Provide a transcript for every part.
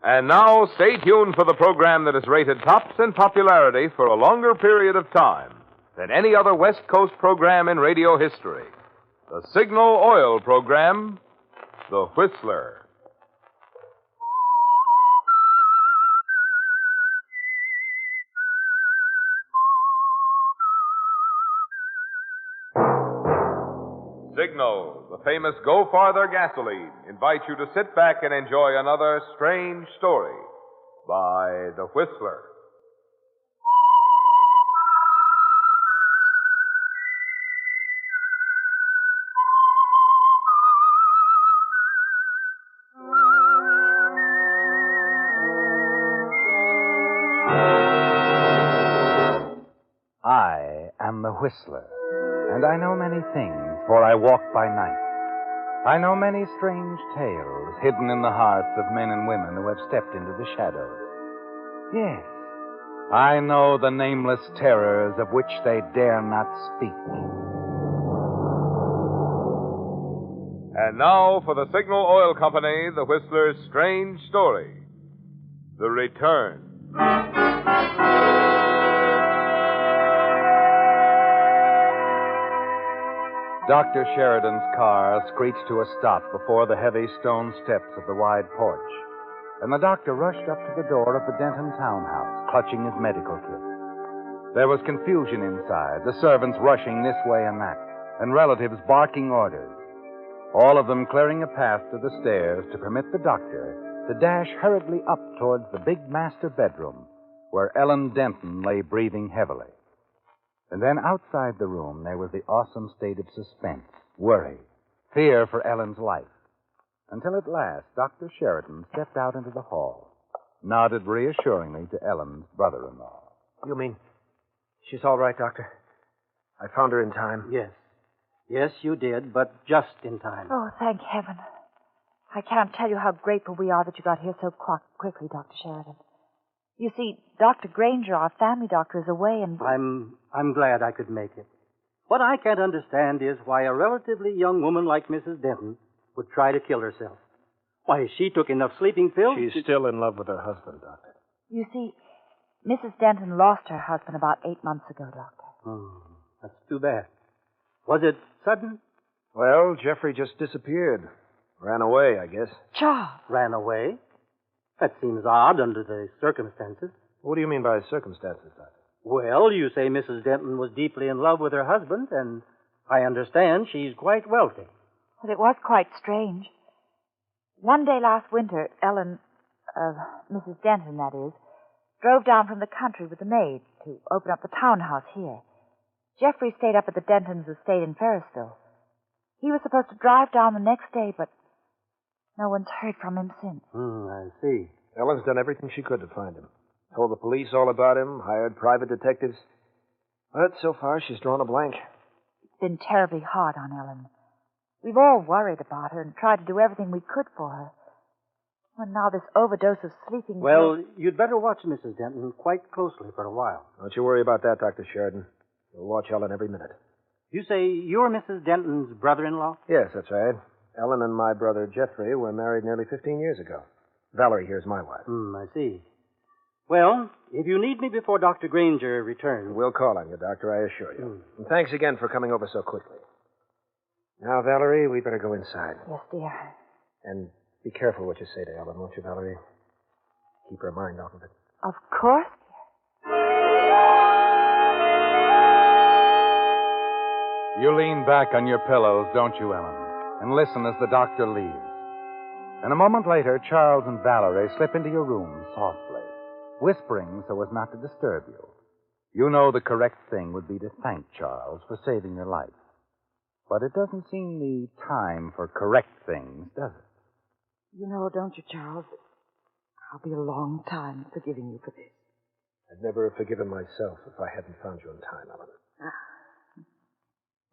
And now, stay tuned for the program that is rated tops in popularity for a longer period of time than any other West Coast program in radio history. The Signal Oil program, The Whistler. Signal, the famous Go Farther gasoline, invites you to sit back and enjoy another strange story by The Whistler. I am the Whistler, and I know many things, for I walk by night. I know many strange tales hidden in the hearts of men and women who have stepped into the shadows. Yes, I know the nameless terrors of which they dare not speak. And now for the Signal Oil Company, The Whistler's strange story, The Return. Dr. Sheridan's car screeched to a stop before the heavy stone steps of the wide porch, and the doctor rushed up to the door of the Denton townhouse, clutching his medical kit. There was confusion inside, the servants rushing this way and that, and relatives barking orders, all of them clearing a path to the stairs to permit the doctor to dash hurriedly up towards the big master bedroom where Ellen Denton lay breathing heavily. And then outside the room, there was the awesome state of suspense, worry, fear for Ellen's life. Until at last, Dr. Sheridan stepped out into the hall, nodded reassuringly to Ellen's brother-in-law. You mean she's all right, Doctor? I found her in time. Yes. Yes, you did, but just in time. Oh, thank heaven. I can't tell you how grateful we are that you got here so quickly, Dr. Sheridan. You see, Dr. Granger, our family doctor, is away, and... I'm glad I could make it. What I can't understand is why a relatively young woman like Mrs. Denton would try to kill herself. Why, she took enough sleeping pills... She's still in love with her husband, Doctor. You see, Mrs. Denton lost her husband about 8 months ago, Doctor. That's too bad. Was it sudden? Well, Jeffrey just disappeared. Ran away, I guess. Charles. Ran away? That seems odd under the circumstances. What do you mean by circumstances, Doctor? Well, you say Mrs. Denton was deeply in love with her husband, and I understand she's quite wealthy. But it was quite strange. One day last winter, Ellen, Mrs. Denton, that is, drove down from the country with the maid to open up the townhouse here. Jeffrey stayed up at the Denton's estate in Ferrisville. He was supposed to drive down the next day, but no one's heard from him since. I see. Ellen's done everything she could to find him. Told the police all about him, hired private detectives. But so far, she's drawn a blank. It's been terribly hard on Ellen. We've all worried about her and tried to do everything we could for her. And now this overdose of sleeping... Well, you'd better watch Mrs. Denton quite closely for a while. Don't you worry about that, Dr. Sheridan. We'll watch Ellen every minute. You say you're Mrs. Denton's brother-in-law? Yes, that's right. Ellen and my brother Jeffrey were married nearly 15 years ago. Valerie here's my wife. I see. Well, if you need me before Dr. Granger returns... We'll call on you, Doctor, I assure you. And thanks again for coming over so quickly. Now, Valerie, we better go inside. Yes, dear. And be careful what you say to Ellen, won't you, Valerie? Keep her mind off of it. Of course, dear. You lean back on your pillows, don't you, Ellen, and listen as the doctor leaves. And a moment later, Charles and Valerie slip into your room softly, whispering so as not to disturb you. You know the correct thing would be to thank Charles for saving your life. But it doesn't seem the time for correct things, does it? You know, don't you, Charles? I'll be a long time forgiving you for this. I'd never have forgiven myself if I hadn't found you in time, Ellen.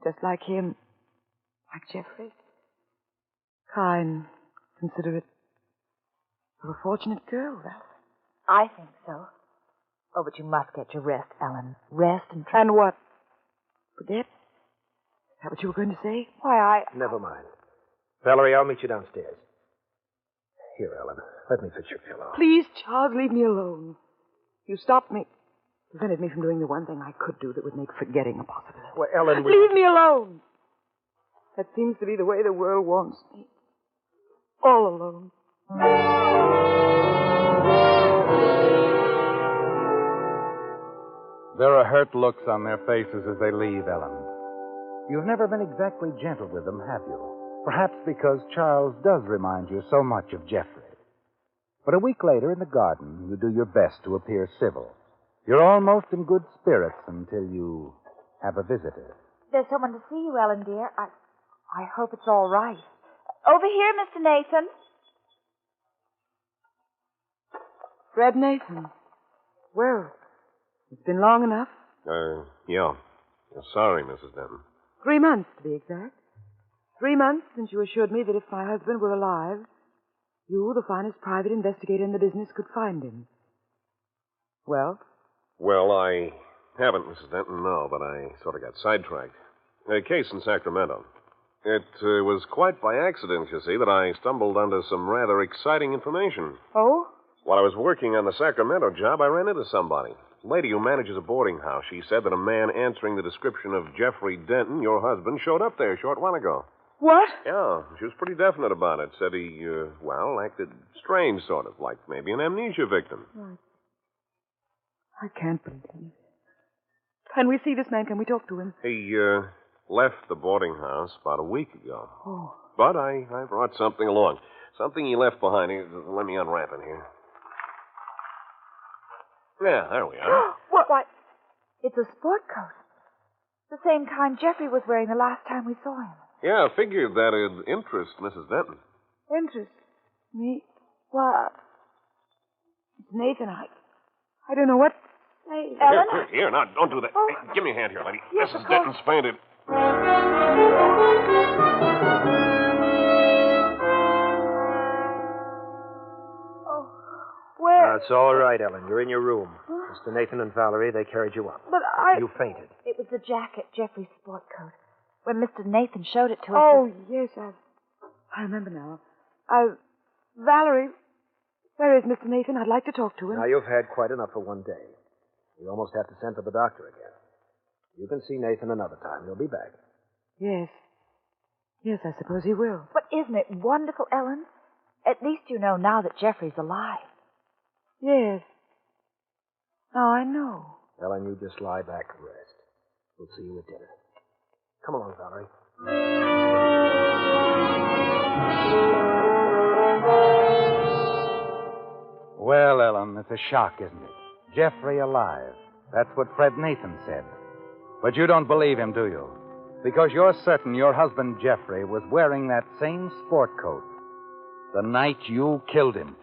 Just like him. Like Jeffrey. Kind, considerate. You're a fortunate girl, that. I think so. Oh, but you must get your rest, Ellen. Rest and... And what? Forget? Is that what you were going to say? Why, Never mind. Valerie, I'll meet you downstairs. Here, Ellen. Let me fix your pillow. Please, Charles, leave me alone. You stopped me. Prevented me from doing the one thing I could do that would make forgetting a possibility. Well, Ellen, Leave me alone. That seems to be the way the world wants me. All alone. There are hurt looks on their faces as they leave, Ellen. You've never been exactly gentle with them, have you? Perhaps because Charles does remind you so much of Jeffrey. But a week later in the garden, you do your best to appear civil. You're almost in good spirits until you have a visitor. There's someone to see you, Ellen, dear. I hope it's all right. Over here, Mr. Nathan. Fred Nathan. Well, it's been long enough. Yeah. Sorry, Mrs. Denton. 3 months, to be exact. 3 months since you assured me that if my husband were alive, you, the finest private investigator in the business, could find him. Well? Well, I haven't, Mrs. Denton, no, but I sort of got sidetracked. A case in Sacramento. It was quite by accident, you see, that I stumbled onto some rather exciting information. Oh? While I was working on the Sacramento job, I ran into somebody. A lady who manages a boarding house. She said that a man answering the description of Jeffrey Denton, your husband, showed up there a short while ago. What? Yeah, she was pretty definite about it. Said he, acted strange, sort of, like maybe an amnesia victim. Right. I can't believe it. Can we see this man? Can we talk to him? He, left the boarding house about a week ago. Oh. But I brought something along. Something he left behind. Let me unwrap it here. Yeah, there we are. What? Why, it's a sport coat. The same kind Jeffrey was wearing the last time we saw him. Yeah, I figured that'd interest Mrs. Denton. Interest? Me? Why, it's Nathan. I don't know what to say. Ellen? Here, now, don't do that. Oh. Hey, give me a hand here, lady. Yes, Mrs. of course. Denton's fainted. Oh, where? That's all right, Ellen. You're in your room. Mr. Nathan and Valerie, they carried you up. But You fainted. It was the jacket, Jeffrey's sport coat. When Mr. Nathan showed it to us. Oh, yes, I remember now. Valerie, where is Mr. Nathan? I'd like to talk to him. Now, you've had quite enough for one day. We almost have to send for the doctor again. You can see Nathan another time. He'll be back. Yes. Yes, I suppose he will. But isn't it wonderful, Ellen? At least you know now that Jeffrey's alive. Yes. Now I know. Ellen, you just lie back and rest. We'll see you at dinner. Come along, Valerie. Well, Ellen, it's a shock, isn't it? Jeffrey alive. That's what Fred Nathan said. But you don't believe him, do you? Because you're certain your husband, Jeffrey, was wearing that same sport coat the night you killed him.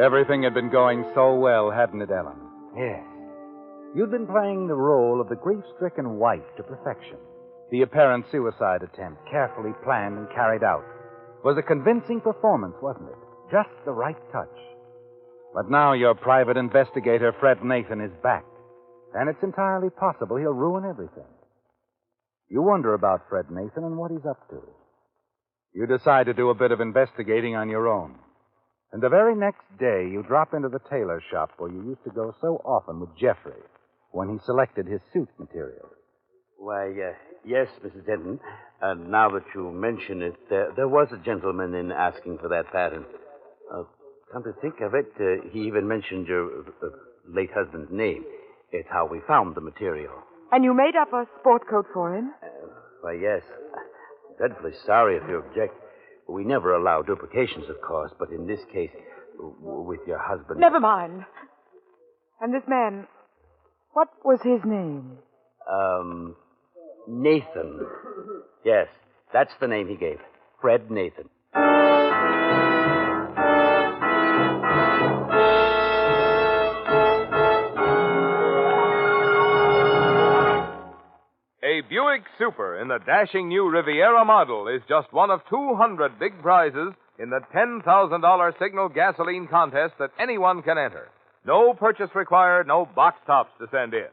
Everything had been going so well, hadn't it, Ellen? Yes. You'd been playing the role of the grief-stricken wife to perfection. The apparent suicide attempt, carefully planned and carried out, was a convincing performance, wasn't it? Just the right touch. But now your private investigator, Fred Nathan, is back. And it's entirely possible he'll ruin everything. You wonder about Fred Nathan and what he's up to. You decide to do a bit of investigating on your own. And the very next day, you drop into the tailor shop where you used to go so often with Jeffrey when he selected his suit materials. Why, yes, Mrs. Denton. Now that you mention it, there was a gentleman in asking for that pattern. Come to think of it, he even mentioned your late husband's name. It's how we found the material. And you made up a sport coat for him? Why, yes. Dreadfully sorry if you object. We never allow duplications, of course, but in this case, with your husband... Never mind. And this man, what was his name? Nathan. Yes, that's the name he gave. Fred Nathan. A Buick Super in the dashing new Riviera model is just one of 200 big prizes in the $10,000 Signal gasoline contest that anyone can enter. No purchase required, no box tops to send in.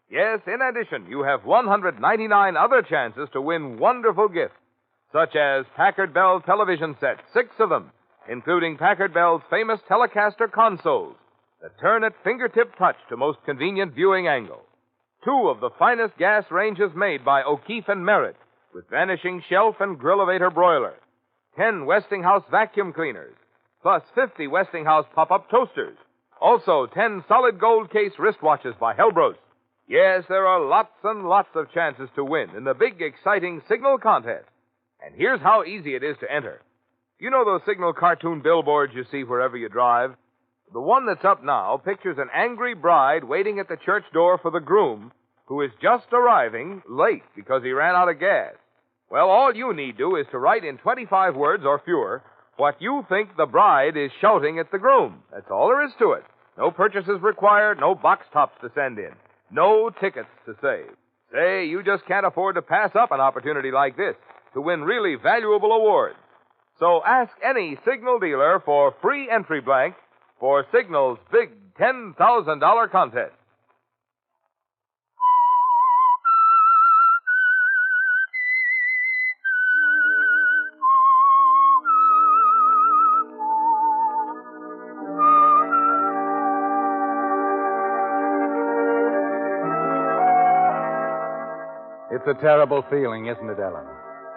Yes, in addition, you have 199 other chances to win wonderful gifts. such as Packard Bell television sets, 6 of them, including Packard Bell's famous Telecaster consoles that turn at fingertip touch to most convenient viewing angle. 2 of the finest gas ranges made by O'Keefe and Merritt, with vanishing shelf and grill-elevator broiler. 10 Westinghouse vacuum cleaners, plus 50 Westinghouse pop-up toasters. Also, 10 solid gold case wristwatches by Helbros. Yes, there are lots and lots of chances to win in the big, exciting Signal contest. And here's how easy it is to enter. You know those Signal cartoon billboards you see wherever you drive? The one that's up now pictures an angry bride waiting at the church door for the groom, who is just arriving late because he ran out of gas. Well, all you need do is to write in 25 words or fewer what you think the bride is shouting at the groom. That's all there is to it. No purchases required, no box tops to send in, no tickets to save. Say, you just can't afford to pass up an opportunity like this to win really valuable awards. So ask any Signal dealer for free entry blank for Signal's big $10,000 contest. It's a terrible feeling, isn't it, Ellen?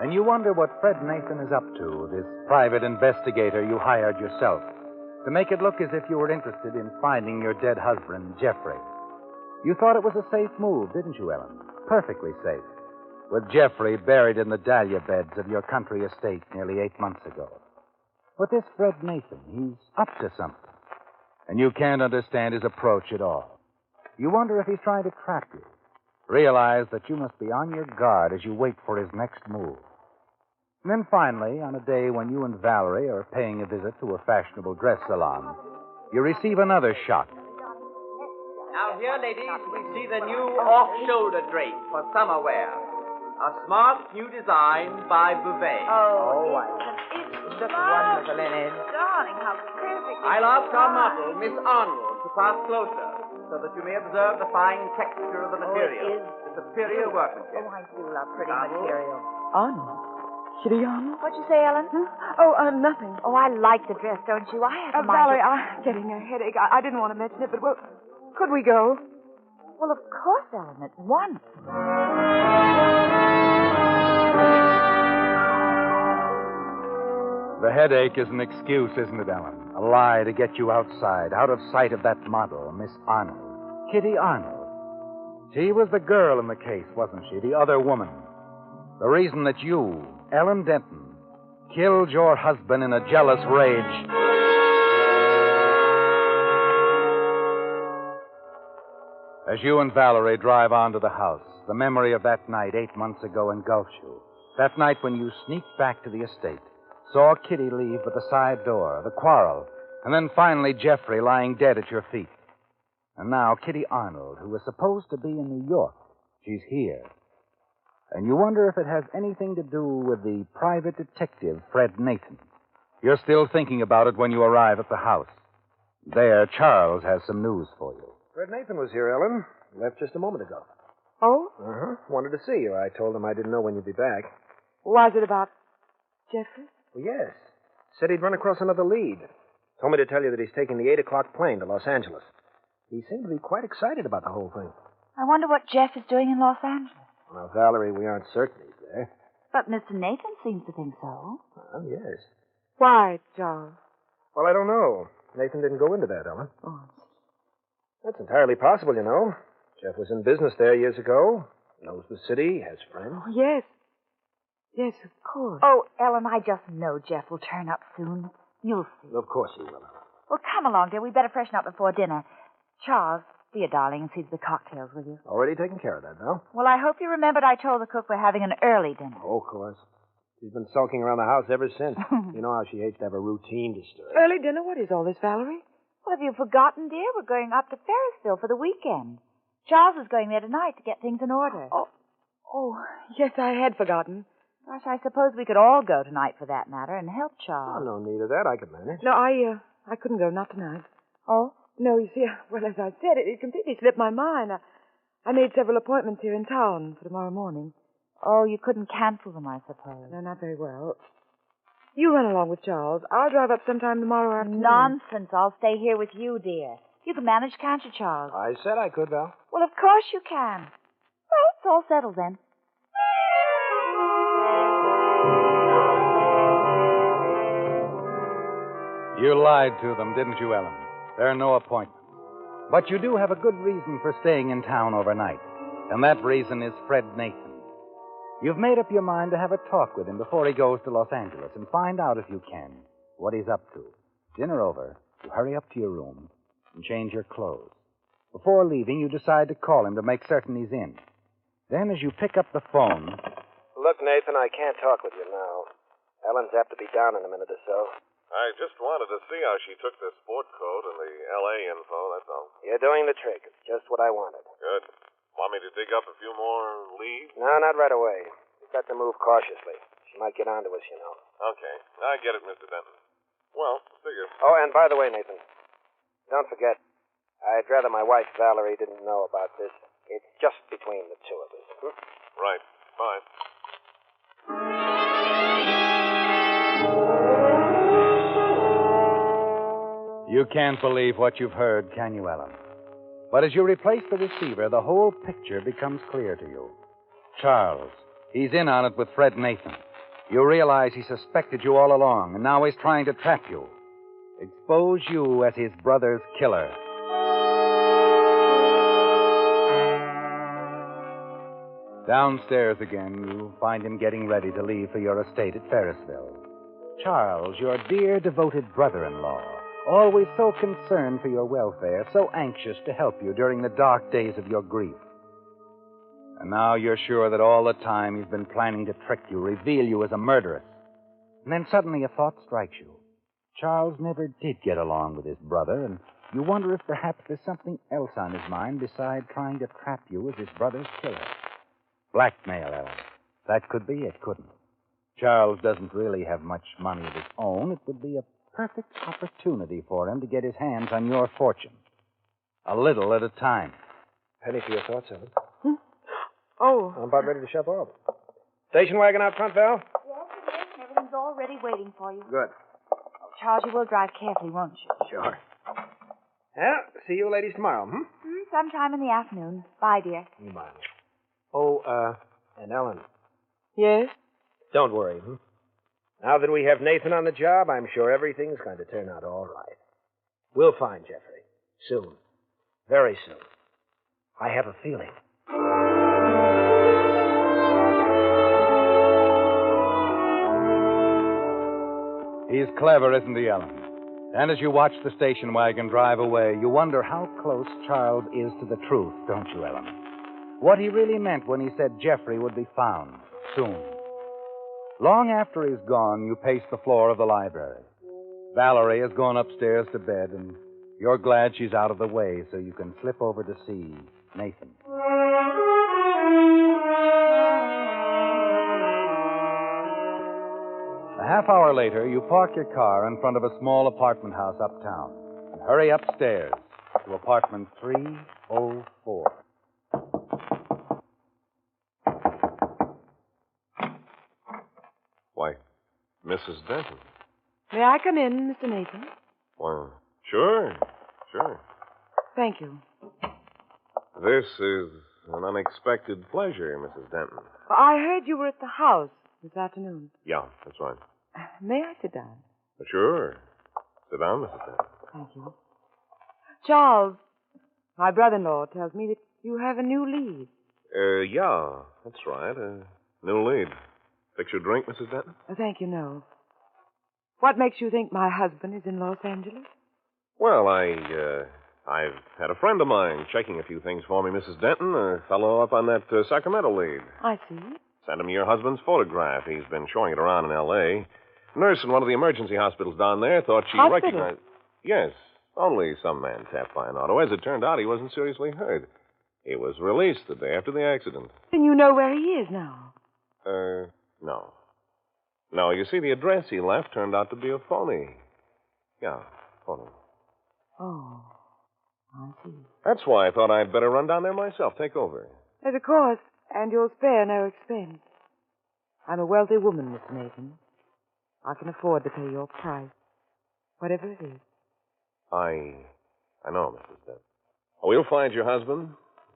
And you wonder what Fred Nathan is up to, this private investigator you hired yourself, to make it look as if you were interested in finding your dead husband, Jeffrey. You thought it was a safe move, didn't you, Ellen? Perfectly safe. With Jeffrey buried in the dahlia beds of your country estate nearly 8 months ago. But this Fred Nathan, he's up to something. And you can't understand his approach at all. You wonder if he's trying to trap you. Realize that you must be on your guard as you wait for his next move. And then finally, on a day when you and Valerie are paying a visit to a fashionable dress salon, you receive another shock. Now here, ladies, we see the new off-shoulder drape for summer wear. A smart new design by Bouvet. Oh, it's just wonderful, Leonard. Darling, how perfect. I'll ask our model, Miss Arnold, to pass closer so that you may observe the fine texture of the material. The superior workmanship. Oh, I do love pretty Arnold? material. Arnold? Kitty Arnold? What'd you say, Ellen? Oh, nothing. Oh, I like the dress, don't you? I have Valerie, I'm getting a headache. I didn't want to mention it, but, well, could we go? Well, of course, Ellen, at once. The headache is an excuse, isn't it, Ellen? A lie to get you outside, out of sight of that model, Miss Arnold. Kitty Arnold. She was the girl in the case, wasn't she? The other woman. The reason that you, Ellen Denton, killed your husband in a jealous rage. As you and Valerie drive on to the house, the memory of that night 8 months ago engulfs you. That night when you sneaked back to the estate, saw Kitty leave with the side door, the quarrel, and then finally Jeffrey lying dead at your feet. And now Kitty Arnold, who was supposed to be in New York, she's here. And you wonder if it has anything to do with the private detective, Fred Nathan. You're still thinking about it when you arrive at the house. There, Charles has some news for you. Fred Nathan was here, Ellen. Left just a moment ago. Oh? Uh-huh. Wanted to see you. I told him I didn't know when you'd be back. Was it about Jeffrey? Well, yes. Said he'd run across another lead. Told me to tell you that he's taking the 8 o'clock plane to Los Angeles. He seemed to be quite excited about the whole thing. I wonder what Jeff is doing in Los Angeles. Well, Valerie, we aren't certain he's there. But Mr. Nathan seems to think so. Well, yes. Why, Charles? Well, I don't know. Nathan didn't go into that, Ellen. Oh, That's entirely possible, you know. Jeff was in business there years ago. Knows the city, has friends. oh, yes. Yes, of course. Oh, Ellen, I just know Jeff will turn up soon. You'll see. Of course he will. Well, come along, dear. We better freshen up before dinner. Charles, be a darling and see to the cocktails, will you? Already taken care of that, now. Well, I hope you remembered I told the cook we're having an early dinner. Oh, of course. She's been sulking around the house ever since. You know how she hates to have a routine disturbed. Early dinner? What is all this, Valerie? Well, have you forgotten, dear? We're going up to Ferrisville for the weekend. Charles is going there tonight to get things in order. Oh, yes, I had forgotten. Gosh, I suppose we could all go tonight for that matter and help Oh, Charles. no need of that. I could manage. No, I couldn't go, not tonight. Oh? No, you see, well, as I said, it completely slipped my mind. I made several appointments here in town for tomorrow morning. Oh, you couldn't cancel them, I suppose. No, not very well. You run along with Charles. I'll drive up sometime tomorrow afternoon. Nonsense. I'll stay here with you, dear. You can manage, can't you, Charles? I said I could, Val. Well, of course you can. Well, it's all settled then. You lied to them, didn't you, Ellen? There are no appointments. But you do have a good reason for staying in town overnight, and that reason is Fred Nathan. You've made up your mind to have a talk with him before he goes to Los Angeles and find out, if you can, what he's up to. Dinner over, you hurry up to your room and change your clothes. Before leaving, you decide to call him to make certain he's in. Then, as you pick up the phone... Look, Nathan, I can't talk with you now. Ellen's apt to be down in a minute or so. I just wanted to see how she took the sport coat and the L.A. info, that's all. You're doing the trick. It's just what I wanted. Good. Want me to dig up a few more leads? No, not right away. We've got to move cautiously. She might get onto us, you know. Okay. I get it, Mr. Denton. Well, see you. Oh, and by the way, Nathan, don't forget, I'd rather my wife, Valerie, didn't know about this. It's just between the two of us. Right. Bye. You can't believe what you've heard, can you, Ellen? But as you replace the receiver, the whole picture becomes clear to you. Charles, he's in on it with Fred Nathan. You realize he suspected you all along, and now he's trying to trap you. Expose you as his brother's killer. Downstairs again, you find him getting ready to leave for your estate at Ferrisville. Charles, your dear, devoted brother-in-law, always so concerned for your welfare, so anxious to help you during the dark days of your grief. And now you're sure that all the time he's been planning to trick you, reveal you as a murderess. And then suddenly a thought strikes you. Charles never did get along with his brother, and you wonder if perhaps there's something else on his mind besides trying to trap you as his brother's killer. Blackmail, Ellen. That could be it, couldn't it? Charles doesn't really have much money of his own. It would be a perfect opportunity for him to get his hands on your fortune. A little at a time. Penny for your thoughts, Ellen. Oh. I'm about ready to shove off. Station wagon out front, Val? Yes, it is. Everything's already waiting for you. Good. Oh, Charles, you will drive carefully, won't you? Sure. Well, see you ladies tomorrow, Sometime in the afternoon. Bye, dear. Bye. Oh, and Ellen, Yes? don't worry, Now that we have Nathan on the job, I'm sure everything's going to turn out all right. We'll find Jeffrey. Soon. Very soon. I have a feeling. He's clever, isn't he, Ellen? And as you watch the station wagon drive away, you wonder how close Charles is to the truth, don't you, Ellen? What he really meant when he said Jeffrey would be found soon. Long after he's gone, you pace the floor of the library. Valerie has gone upstairs to bed, and you're glad she's out of the way so you can slip over to see Nathan. A half hour later, you park your car in front of a small apartment house uptown and hurry upstairs to apartment 304. Why, Mrs. Denton. May I come in, Mr. Nathan? Well, sure. Thank you. This is an unexpected pleasure, Mrs. Denton. I heard you were at the house this afternoon. Yeah, that's right. May I sit down? Sure. Sit down, Mrs. Denton. Thank you. Charles, my brother-in-law tells me that you have a new lead. Yeah, that's right. New lead. Fix your drink, Mrs. Denton? Thank you, no. What makes you think my husband is in Los Angeles? Well, I've had a friend of mine checking a few things for me, Mrs. Denton. A fellow up on that Sacramento lead. I see. Sent him your husband's photograph. He's been showing it around in L.A. Nurse in one of the emergency hospitals down there thought she Hospital? recognized... Yes, only some man tapped by an auto. As it turned out, he wasn't seriously hurt. He was released the day after the accident. Then you know where he is now. No. No, you see, the address he left turned out to be a phony. Yeah, phony. Oh, I see. That's why I thought I'd better run down there myself, take over. Yes, of course, and you'll spare no expense. I'm a wealthy woman, Mr. Nathan. I can afford to pay your price, whatever it is. I know, Mrs. Denton. We'll find your husband.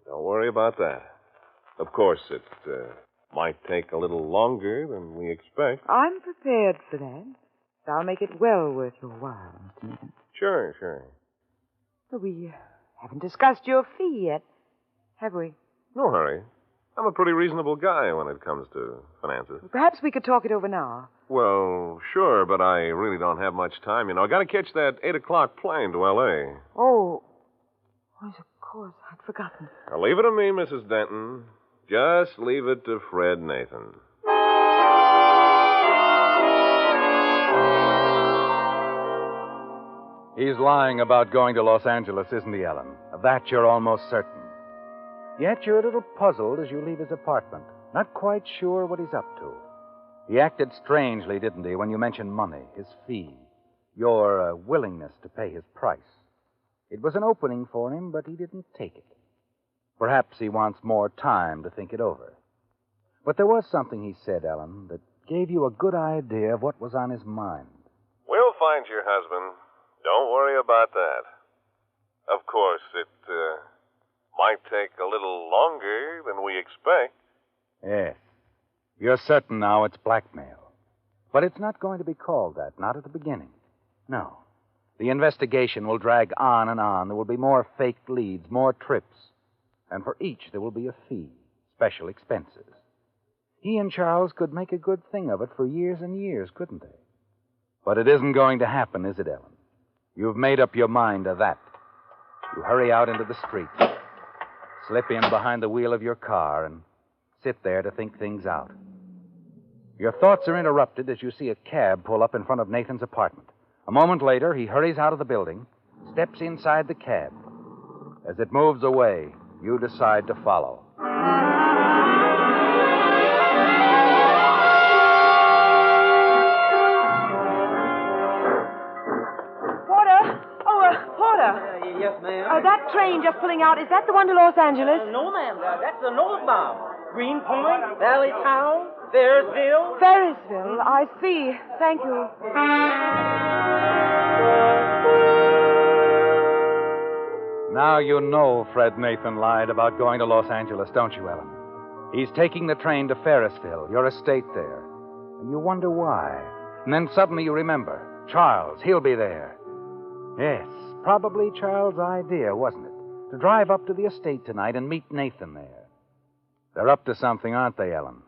Don't worry about that. Of course, it might take a little longer than we expect. I'm prepared for that. I'll make it well worth your while, Mr. Nathan. Sure. But we haven't discussed your fee yet, have we? No hurry. I'm a pretty reasonable guy when it comes to finances. Perhaps we could talk it over now. Well, sure, but I really don't have much time. You know, I got to catch that 8 o'clock plane to L.A. Oh, yes, of course. I'd forgotten. Now, leave it to me, Mrs. Denton. Just leave it to Fred Nathan. He's lying about going to Los Angeles, isn't he, Ellen? Of that you're almost certain. Yet you're a little puzzled as you leave his apartment, not quite sure what he's up to. He acted strangely, didn't he, when you mentioned money, his fee, your willingness to pay his price. It was an opening for him, but he didn't take it. Perhaps he wants more time to think it over. But there was something he said, Ellen, that gave you a good idea of what was on his mind. We'll find your husband. Don't worry about that. Of course, it might take a little longer than we expect. Yes. You're certain now it's blackmail. But it's not going to be called that, not at the beginning. No. The investigation will drag on and on. There will be more fake leads, more trips. And for each, there will be a fee, special expenses. He and Charles could make a good thing of it for years and years, couldn't they? But it isn't going to happen, is it, Ellen? You've made up your mind to that. You hurry out into the street, slip in behind the wheel of your car, and sit there to think things out. Your thoughts are interrupted as you see a cab pull up in front of Nathan's apartment. A moment later, he hurries out of the building, steps inside the cab. As it moves away, you decide to follow. Yes, ma'am. That train just pulling out, is that the one to Los Angeles? No, ma'am. That's the northbound. Greenpoint, Valley Town, Ferrisville. Ferrisville, I see. Thank you. Now you know Fred Nathan lied about going to Los Angeles, don't you, Ellen? He's taking the train to Ferrisville, your estate there. And you wonder why. And then suddenly you remember. Charles, he'll be there. Yes, probably Charles' idea, wasn't it? To drive up to the estate tonight and meet Nathan there. They're up to something, aren't they, Ellen?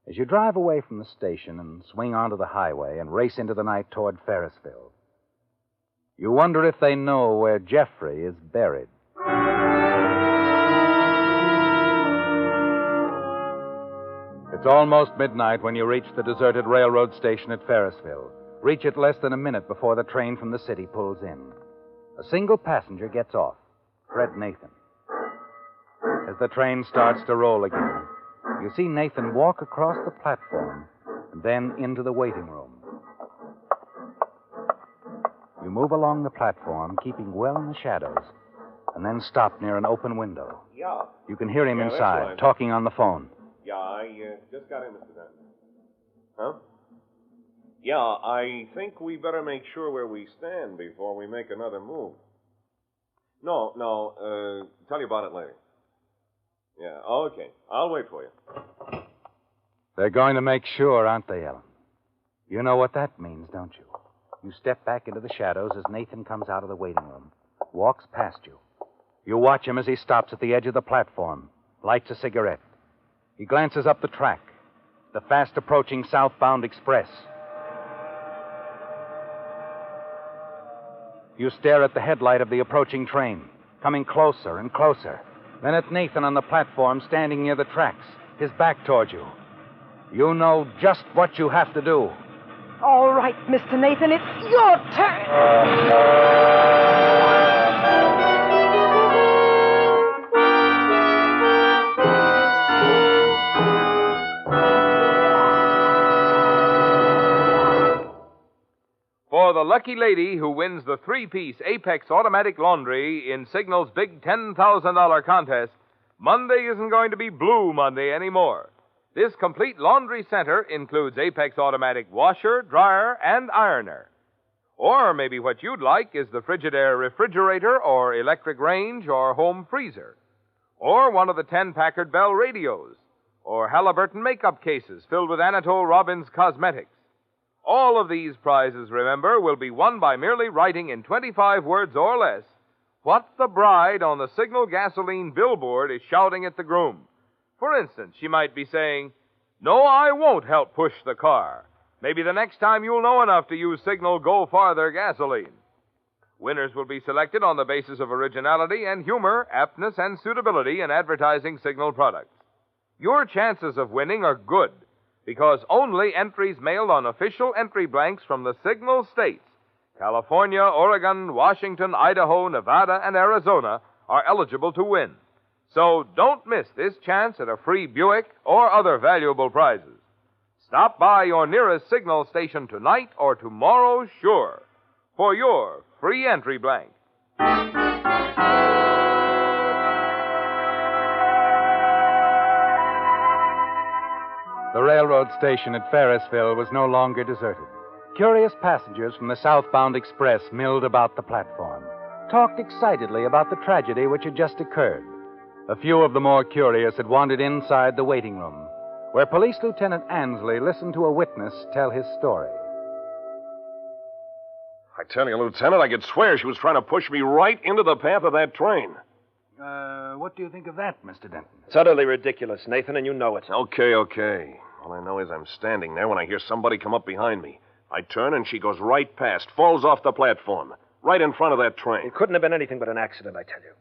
As you drive away from the station and swing onto the highway and race into the night toward Ferrisville, you wonder if they know where Jeffrey is buried. It's almost midnight when you reach the deserted railroad station at Ferrisville. Reach it less than a minute before the train from the city pulls in. A single passenger gets off, Fred Nathan. As the train starts to roll again, you see Nathan walk across the platform and then into the waiting room. You move along the platform, keeping well in the shadows, and then stop near an open window. Yeah. You can hear him Yeah, that's inside, right. talking on the phone. Yeah, I just got in, Mr. Denton. Huh? Yeah, I think we better make sure where we stand before we make another move. No, tell you about it later. Yeah, okay. I'll wait for you. They're going to make sure, aren't they, Ellen? You know what that means, don't you? You step back into the shadows as Nathan comes out of the waiting room, walks past you. You watch him as he stops at the edge of the platform, lights a cigarette. He glances up the track, the fast-approaching southbound express. You stare at the headlight of the approaching train, coming closer and closer. Then at Nathan on the platform, standing near the tracks, his back toward you. You know just what you have to do. All right, Mr. Nathan, it's your turn. For the lucky lady who wins the three-piece Apex automatic laundry in Signal's big $10,000 contest, Monday isn't going to be Blue Monday anymore. This complete laundry center includes Apex automatic washer, dryer, and ironer. Or maybe what you'd like is the Frigidaire refrigerator or electric range or home freezer. Or one of the 10 Packard Bell radios. Or Halliburton makeup cases filled with Anatole Robbins cosmetics. All of these prizes, remember, will be won by merely writing in 25 words or less what the bride on the Signal gasoline billboard is shouting at the groom. For instance, she might be saying, "No, I won't help push the car." Maybe the next time you'll know enough to use Signal Go Farther gasoline. Winners will be selected on the basis of originality and humor, aptness and suitability in advertising Signal products. Your chances of winning are good, because only entries mailed on official entry blanks from the Signal states, California, Oregon, Washington, Idaho, Nevada, and Arizona, are eligible to win. So don't miss this chance at a free Buick or other valuable prizes. Stop by your nearest Signal station tonight or tomorrow, sure, for your free entry blank. The railroad station at Ferrisville was no longer deserted. Curious passengers from the southbound express milled about the platform, talked excitedly about the tragedy which had just occurred. A few of the more curious had wandered inside the waiting room, where Police Lieutenant Ansley listened to a witness tell his story. I tell you, Lieutenant, I could swear she was trying to push me right into the path of that train. What do you think of that, Mr. Denton? It's utterly ridiculous, Nathan, and you know it. Okay. All I know is I'm standing there when I hear somebody come up behind me. I turn and she goes right past, falls off the platform, right in front of that train. It couldn't have been anything but an accident, I tell you.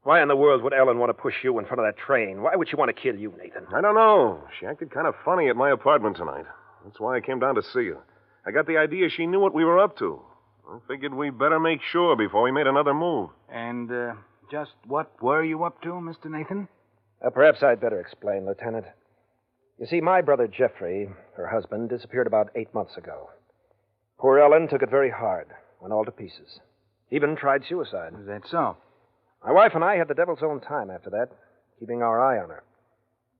Why in the world would Ellen want to push you in front of that train? Why would she want to kill you, Nathan? I don't know. She acted kind of funny at my apartment tonight. That's why I came down to see her. I got the idea she knew what we were up to. I figured we'd better make sure before we made another move. And, just what were you up to, Mr. Nathan? Perhaps I'd better explain, Lieutenant. You see, my brother Jeffrey, her husband, disappeared about 8 months ago. Poor Ellen took it very hard, went all to pieces. Even tried suicide. Is that so? My wife and I had the devil's own time after that, keeping our eye on her.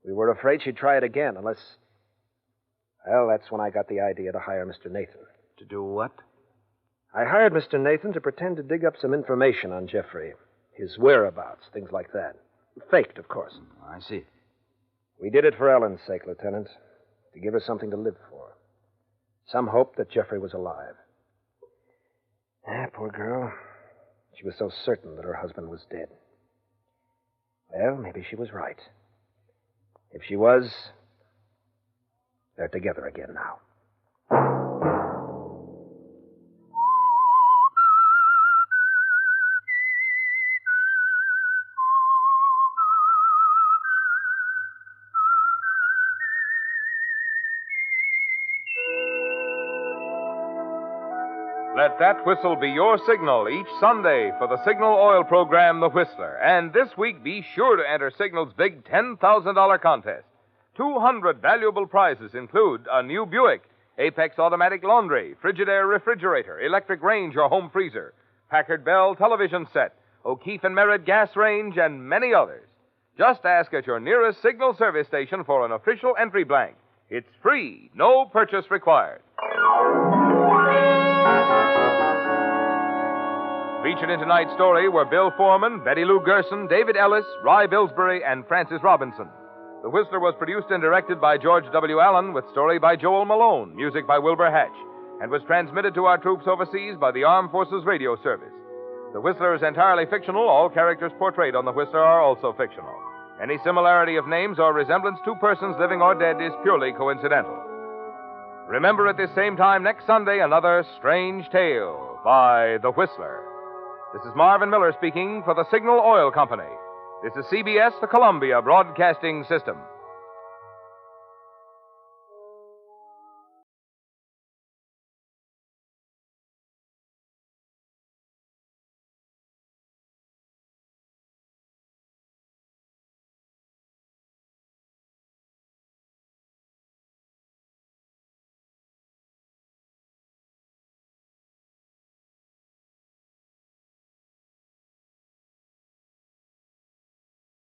We were afraid she'd try it again unless... Well, that's when I got the idea to hire Mr. Nathan. To do what? I hired Mr. Nathan to pretend to dig up some information on Jeffrey. His whereabouts, things like that. Faked, of course. I see. We did it for Ellen's sake, Lieutenant. To give her something to live for. Some hope that Jeffrey was alive. Poor girl. She was so certain that her husband was dead. Well, maybe she was right. If she was, they're together again now. Let that whistle be your signal each Sunday for the Signal Oil program, The Whistler. And this week, be sure to enter Signal's big $10,000 contest. 200 valuable prizes include a new Buick, Apex automatic laundry, Frigidaire refrigerator, electric range or home freezer, Packard Bell television set, O'Keefe and Merritt gas range, and many others. Just ask at your nearest Signal service station for an official entry blank. It's free, no purchase required. Featured in tonight's story were Bill Foreman, Betty Lou Gerson, David Ellis, Rye Billsbury, and Francis Robinson. The Whistler was produced and directed by George W. Allen, with story by Joel Malone, music by Wilbur Hatch, and was transmitted to our troops overseas by the Armed Forces Radio Service. The Whistler is entirely fictional. All characters portrayed on The Whistler are also fictional. Any similarity of names or resemblance to persons living or dead is purely coincidental. Remember at this same time next Sunday, another strange tale by The Whistler. This is Marvin Miller speaking for the Signal Oil Company. This is CBS, the Columbia Broadcasting System.